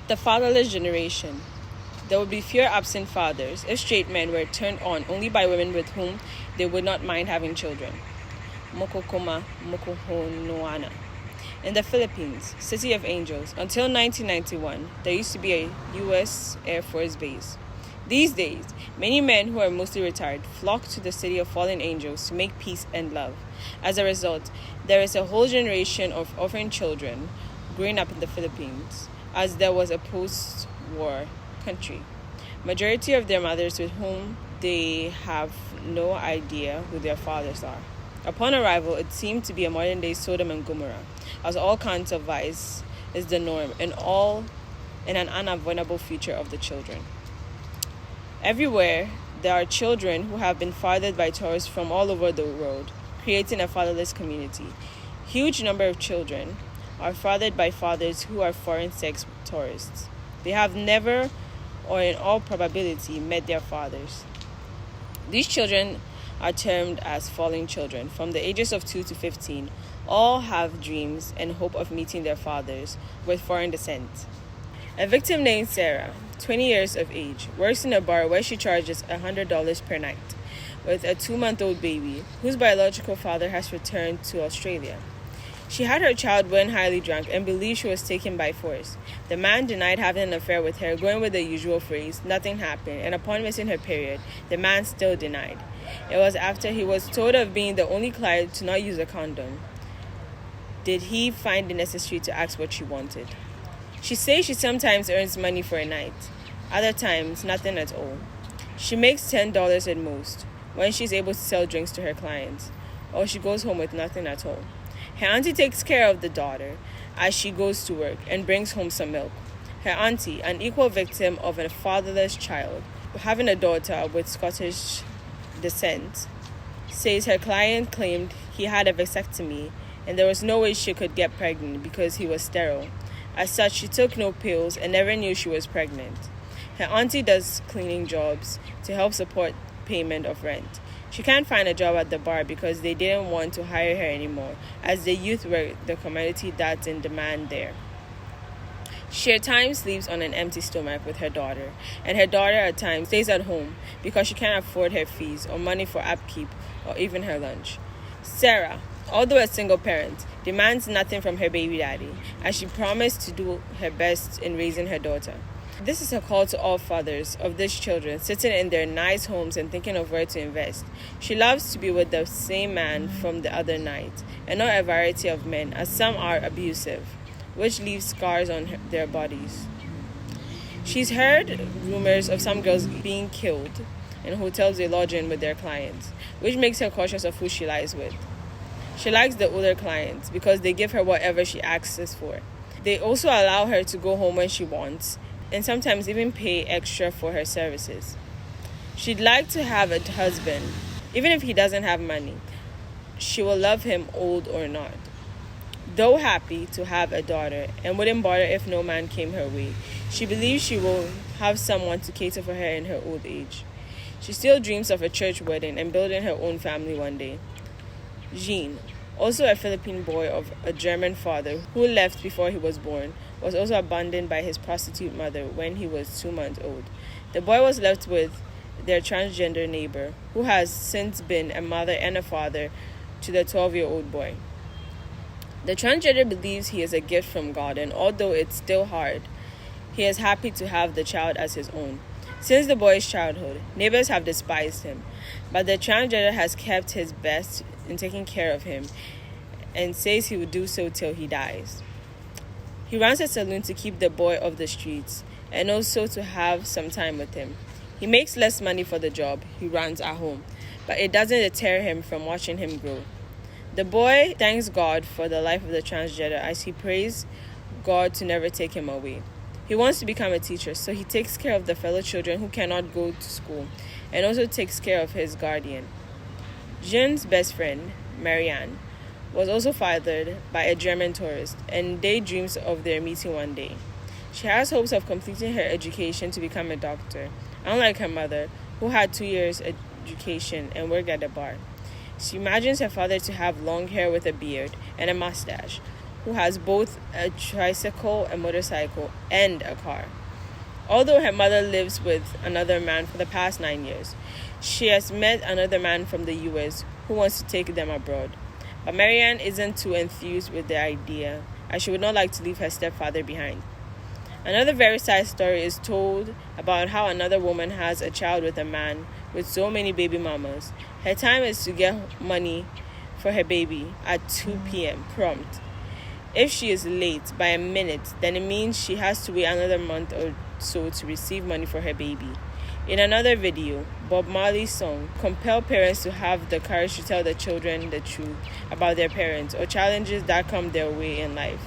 The fatherless generation. There would be fewer absent fathers if straight men were turned on only by women with whom they would not mind having children. Mokokoma Mokohonoana. In the Philippines, City of Angels, until 1991, there used to be a U.S. Air Force base. These days, many men who are mostly retired flock to the City of Fallen Angels to make peace and love. As a result, there is a whole generation of orphan children growing up in the Philippines, as there was a post-war country. Majority of their mothers with whom they have no idea who their fathers are. Upon arrival, it seemed to be a modern-day Sodom and Gomorrah, as all kinds of vice is the norm and an unavoidable feature of the children. Everywhere, there are children who have been fathered by tourists from all over the world, creating a fatherless community. Huge number of children are fathered by fathers who are foreign sex tourists. They have never, or in all probability, met their fathers. These children are termed as fallen children. From the ages of 2 to 15, all have dreams and hope of meeting their fathers with foreign descent. A victim named Sarah, 20 years of age, works in a bar where she charges $100 per night with a 2-month-old baby whose biological father has returned to Australia. She had her child when highly drunk and believed she was taken by force. The man denied having an affair with her, going with the usual phrase, "Nothing happened," and upon missing her period, the man still denied. It was after he was told of being the only client to not use a condom did he find it necessary to ask what she wanted. She says she sometimes earns money for a night, other times nothing at all. She makes $10 at most when she's able to sell drinks to her clients, or she goes home with nothing at all. Her auntie takes care of the daughter as she goes to work and brings home some milk. Her auntie, an equal victim of a fatherless child, having a daughter with Scottish descent, says her client claimed he had a vasectomy and there was no way she could get pregnant because he was sterile. As such, she took no pills and never knew she was pregnant. Her auntie does cleaning jobs to help support payment of rent. She can't find a job at the bar because they didn't want to hire her anymore, as the youth were the commodity that's in demand there. She at times sleeps on an empty stomach with her daughter, and her daughter at times stays at home because she can't afford her fees or money for upkeep or even her lunch. Sarah, although a single parent, demands nothing from her baby daddy, as she promised to do her best in raising her daughter. This is a call to all fathers of these children sitting in their nice homes and thinking of where to invest. She loves to be with the same man from the other night, and not a variety of men, as some are abusive, which leaves scars on their bodies. She's heard rumors of some girls being killed in hotels they lodge in with their clients, which makes her cautious of who she lies with. She likes the older clients because they give her whatever she asks for. They also allow her to go home when she wants, and sometimes even pay extra for her services. She'd like to have a husband, even if he doesn't have money. She will love him old or not. Though happy to have a daughter and wouldn't bother if no man came her way, she believes she will have someone to cater for her in her old age. She still dreams of a church wedding and building her own family one day. Jean, also a Philippine boy of a German father who left before he was born, was also abandoned by his prostitute mother when he was 2 months old. The boy was left with their transgender neighbor, who has since been a mother and a father to the 12-year-old boy. The transgender believes he is a gift from God, and although it's still hard, he is happy to have the child as his own. Since the boy's childhood, neighbors have despised him, but the transgender has kept his best in taking care of him and says he will do so till he dies. He runs a saloon to keep the boy off the streets and also to have some time with him. He makes less money for the job he runs at home, but it doesn't deter him from watching him grow. The boy thanks God for the life of the transgender as he prays God to never take him away. He wants to become a teacher, so he takes care of the fellow children who cannot go to school and also takes care of his guardian. Jean's best friend, Marianne, was also fathered by a German tourist and daydreams of their meeting one day. She has hopes of completing her education to become a doctor, unlike her mother, who had 2 years education and worked at a bar. She imagines her father to have long hair with a beard and a mustache, who has both a tricycle, a motorcycle, and a car. Although her mother lives with another man for the past 9 years, she has met another man from the US who wants to take them abroad. But Marianne isn't too enthused with the idea, as she would not like to leave her stepfather behind. Another very sad story is told about how another woman has a child with a man with so many baby mamas. Her time is to get money for her baby at 2 p.m. prompt. If she is late by a minute, then it means she has to wait another month or so to receive money for her baby. In another video, Bob Marley's song compel parents to have the courage to tell the children the truth about their parents or challenges that come their way in life.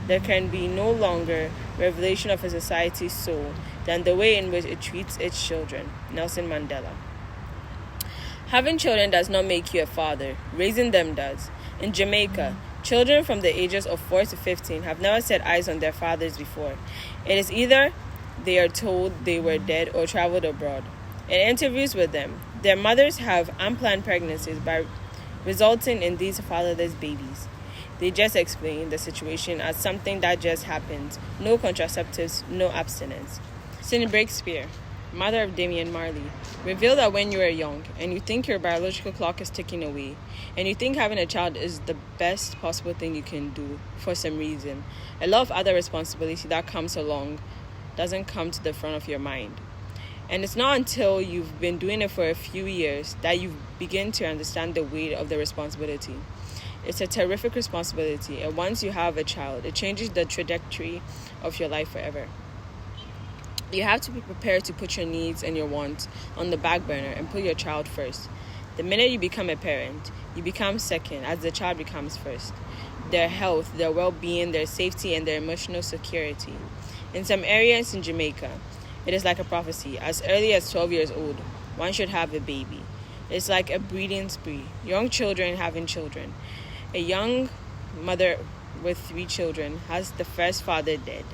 There can be no longer revelation of a society's soul than the way in which it treats its children. Nelson Mandela. Having children does not make you a father. Raising them does. In Jamaica, children from the ages of 4 to 15 have never set eyes on their fathers before. It is either they are told they were dead or traveled abroad. In interviews with them, their mothers have unplanned pregnancies by resulting in these fatherless babies. They just explain the situation as something that just happened. No contraceptives, no abstinence. Cindy Breakspear, mother of Damian Marley, revealed that when you are young and you think your biological clock is ticking away and you think having a child is the best possible thing you can do for some reason, a lot of other responsibility that comes along doesn't come to the front of your mind. And it's not until you've been doing it for a few years that you begin to understand the weight of the responsibility. It's a terrific responsibility, and once you have a child, it changes the trajectory of your life forever. You have to be prepared to put your needs and your wants on the back burner and put your child first. The minute you become a parent, you become second as the child becomes first. Their health, their well-being, their safety, and their emotional security. In some areas in Jamaica, it is like a prophecy. As early as 12 years old, one should have a baby. It's like a breeding spree. Young children having children. A young mother with 3 children has the first father dead,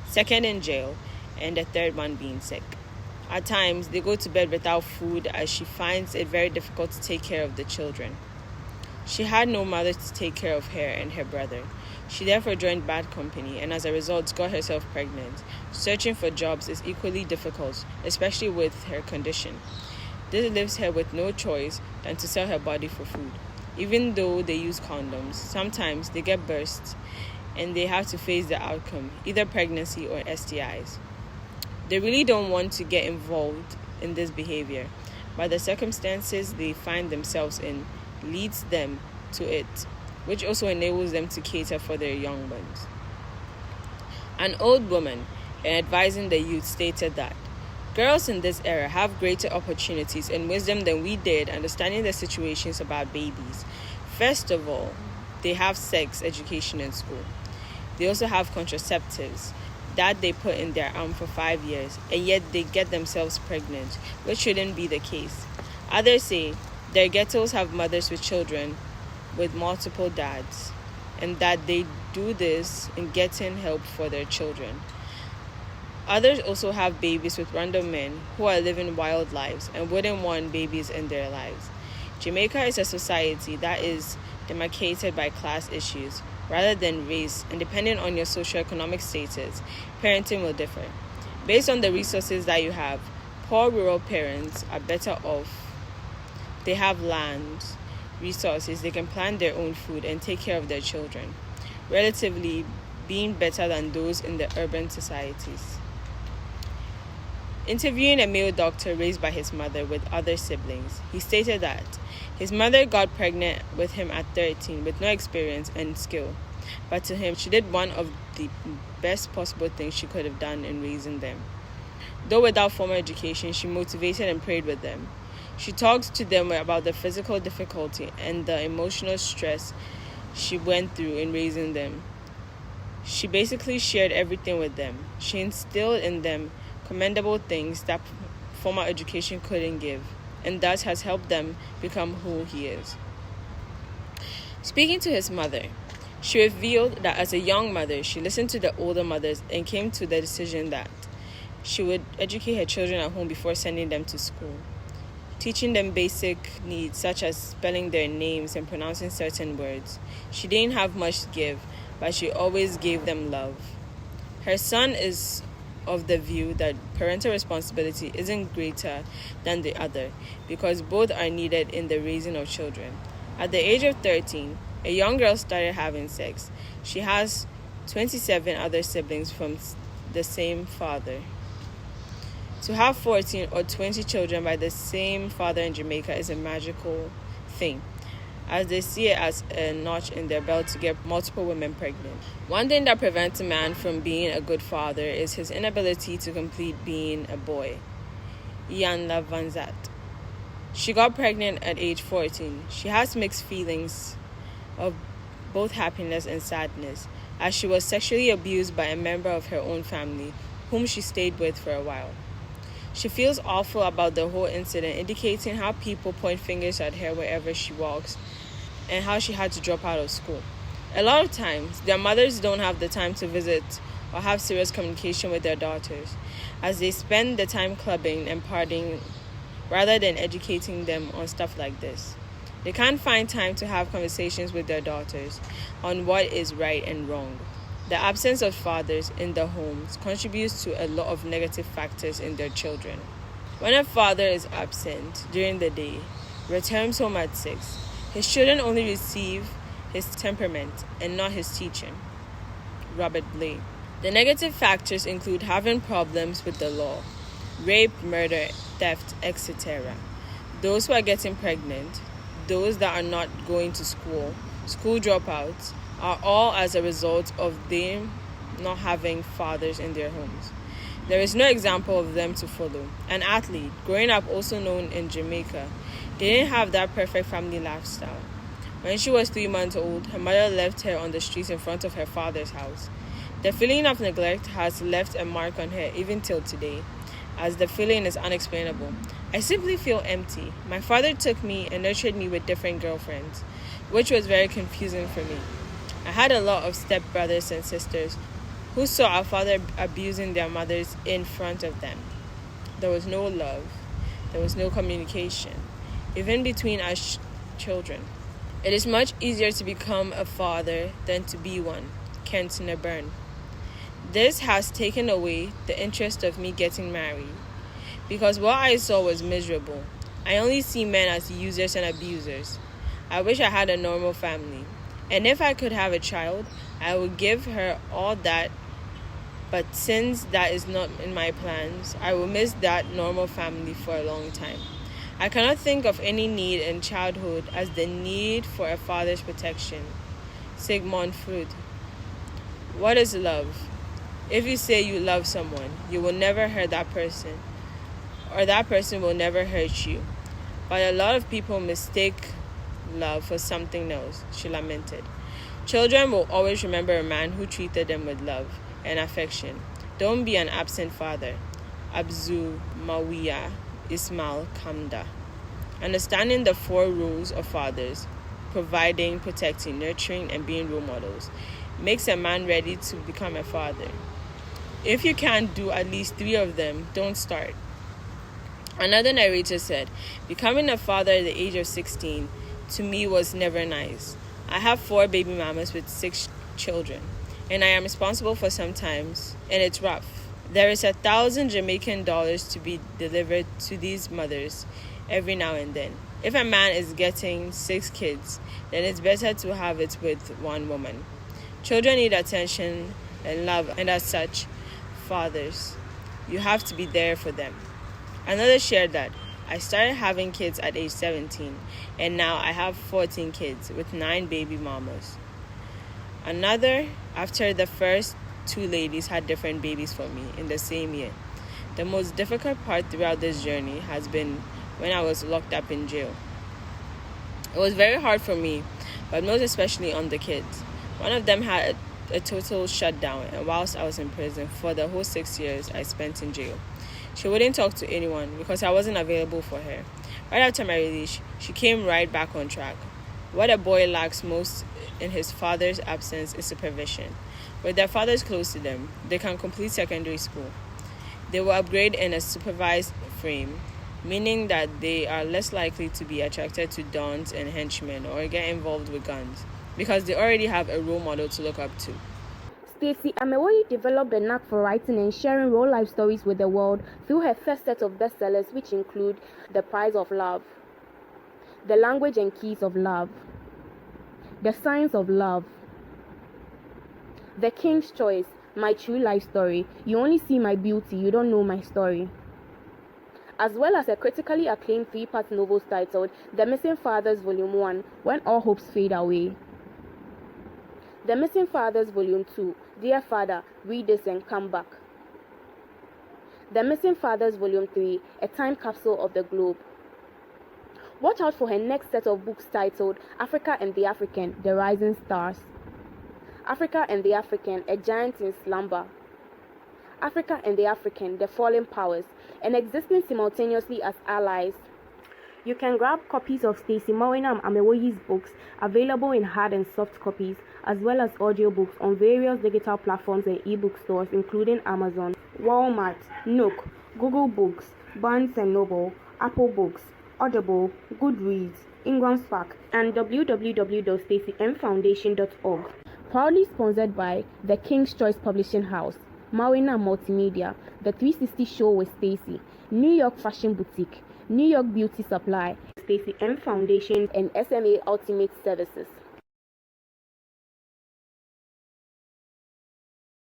second in jail, and the third one being sick. At times, they go to bed without food as she finds it very difficult to take care of the children. She had no mother to take care of her and her brother. She therefore joined bad company and as a result got herself pregnant. Searching for jobs is equally difficult, especially with her condition. This leaves her with no choice than to sell her body for food. Even though they use condoms, sometimes they get bursts and they have to face the outcome, either pregnancy or STIs. They really don't want to get involved in this behavior, but the circumstances they find themselves in leads them to it, which also enables them to cater for their young ones. An old woman, in advising the youth, stated that girls in this era have greater opportunities and wisdom than we did understanding the situations about babies. First of all, they have sex education in school. They also have contraceptives that they put in their arm for 5 years, and yet they get themselves pregnant, which shouldn't be the case. Others say their ghettos have mothers with children with multiple dads, and that they do this in getting help for their children. Others also have babies with random men who are living wild lives and wouldn't want babies in their lives. Jamaica is a society that is demarcated by class issues rather than race, and depending on your socioeconomic status, parenting will differ. Based on the resources that you have, poor rural parents are better off. They have land, resources, they can plant their own food and take care of their children, relatively being better than those in the urban societies. Interviewing a male doctor raised by his mother with other siblings, he stated that his mother got pregnant with him at 13 with no experience and skill, but to him, she did one of the best possible things she could have done in raising them. Though without formal education, she motivated and prayed with them. She talked to them about the physical difficulty and the emotional stress she went through in raising them. She basically shared everything with them. She instilled in them commendable things that formal education couldn't give, and thus has helped them become who he is. Speaking to his mother, she revealed that as a young mother, she listened to the older mothers and came to the decision that she would educate her children at home before sending them to school, teaching them basic needs such as spelling their names and pronouncing certain words. She didn't have much to give, but she always gave them love. Her son is of the view that parental responsibility isn't greater than the other because both are needed in the raising of children. At the age of 13, a young girl started having sex. She has 27 other siblings from the same father. To have 14 or 20 children by the same father in Jamaica is a magical thing, as they see it as a notch in their belt to get multiple women pregnant. One thing that prevents a man from being a good father is his inability to complete being a boy. Yanla Vanzat. She got pregnant at age 14. She has mixed feelings of both happiness and sadness, as she was sexually abused by a member of her own family, whom she stayed with for a while. She feels awful about the whole incident, indicating how people point fingers at her wherever she walks and how she had to drop out of school. A lot of times, their mothers don't have the time to visit or have serious communication with their daughters, as they spend the time clubbing and partying rather than educating them on stuff like this. They can't find time to have conversations with their daughters on what is right and wrong. The absence of fathers in the homes contributes to a lot of negative factors in their children. When a father is absent during the day, returns home at 6, his children only receive his temperament and not his teaching. Robert Blay. The negative factors include having problems with the law, rape, murder, theft, etc. Those who are getting pregnant, those that are not going to school dropouts, are all as a result of them not having fathers in their homes. There is no example of them to follow. An athlete, growing up also known in Jamaica, didn't have that perfect family lifestyle. When she was 3 months old, her mother left her on the streets in front of her father's house. The feeling of neglect has left a mark on her even till today, as the feeling is unexplainable. I simply feel empty. My father took me and nurtured me with different girlfriends, which was very confusing for me. I had a lot of stepbrothers and sisters who saw our father abusing their mothers in front of them. There was no love. There was no communication, even between us children. It is much easier to become a father than to be one. Kent Neburn. This has taken away the interest of me getting married, because what I saw was miserable. I only see men as users and abusers. I wish I had a normal family. And if I could have a child, I would give her all that. But since that is not in my plans, I will miss that normal family for a long time. I cannot think of any need in childhood as the need for a father's protection. Sigmund Freud. What is love? If you say you love someone, you will never hurt that person, or that person will never hurt you. But a lot of people mistake love for something else, she lamented. Children will always remember a man who treated them with love and affection. Don't be an absent father. Abzu Mawiya Ismail Kamda. Understanding the 4 roles of fathers, providing, protecting, nurturing, and being role models, makes a man ready to become a father. If you can't do at least 3 of them, don't start. Another narrator said, becoming a father at the age of 16 to me was never nice. I have 4 baby mamas with 6 children, and I am responsible for sometimes, and it's rough. There is $1,000 Jamaican to be delivered to these mothers every now and then. If a man is getting 6 kids, then it's better to have it with 1 woman. Children need attention and love, and as such, fathers, you have to be there for them. Another shared that I started having kids at age 17, and now I have 14 kids with 9 baby mamas. Another, after the first 2 ladies had different babies for me in the same year. The most difficult part throughout this journey has been when I was locked up in jail. It was very hard for me, but most especially on the kids. One of them had a total shutdown, and whilst I was in prison for the whole 6 years I spent in jail, she wouldn't talk to anyone because I wasn't available for her. Right after my release, she came right back on track. What a boy lacks most in his father's absence is supervision. With their fathers close to them, they can complete secondary school. They will upgrade in a supervised frame, meaning that they are less likely to be attracted to dons and henchmen or get involved with guns. because they already have a role model to look up to. STACY AMEWOYI developed a knack for writing and sharing real-life stories with the world through her first set of bestsellers, which include The Price of Love, The Language and Keys of Love, The Science of Love, The King's Choice, My True Life Story, You Only See My Beauty, You Don't Know My Story, as well as a critically acclaimed 3-part novel titled The Missing Fathers Volume 1, When All Hopes Fade Away, The Missing Fathers Volume 2, Dear Father, Read This and Come Back, The Missing Fathers Volume 3, A Time Capsule of the Globe. Watch out for her next set of books titled Africa and the African, The Rising Stars, Africa and the African, A Giant in Slumber, Africa and the African, The Fallen Powers, and existing simultaneously as allies. You can grab copies of STACY AMEWOYI's books available in hard and soft copies, as well as audiobooks on various digital platforms and ebook stores including Amazon, Walmart, Nook, Google Books, Barnes & Noble, Apple Books, Audible, Goodreads, Ingram Spark, and www.stacymfoundation.org. Proudly sponsored by The King's Choice Publishing House, Mawina Multimedia, The 360 Show with Stacey, New York Fashion Boutique, New York Beauty Supply, Stacey M Foundation, and SMA Ultimate Services.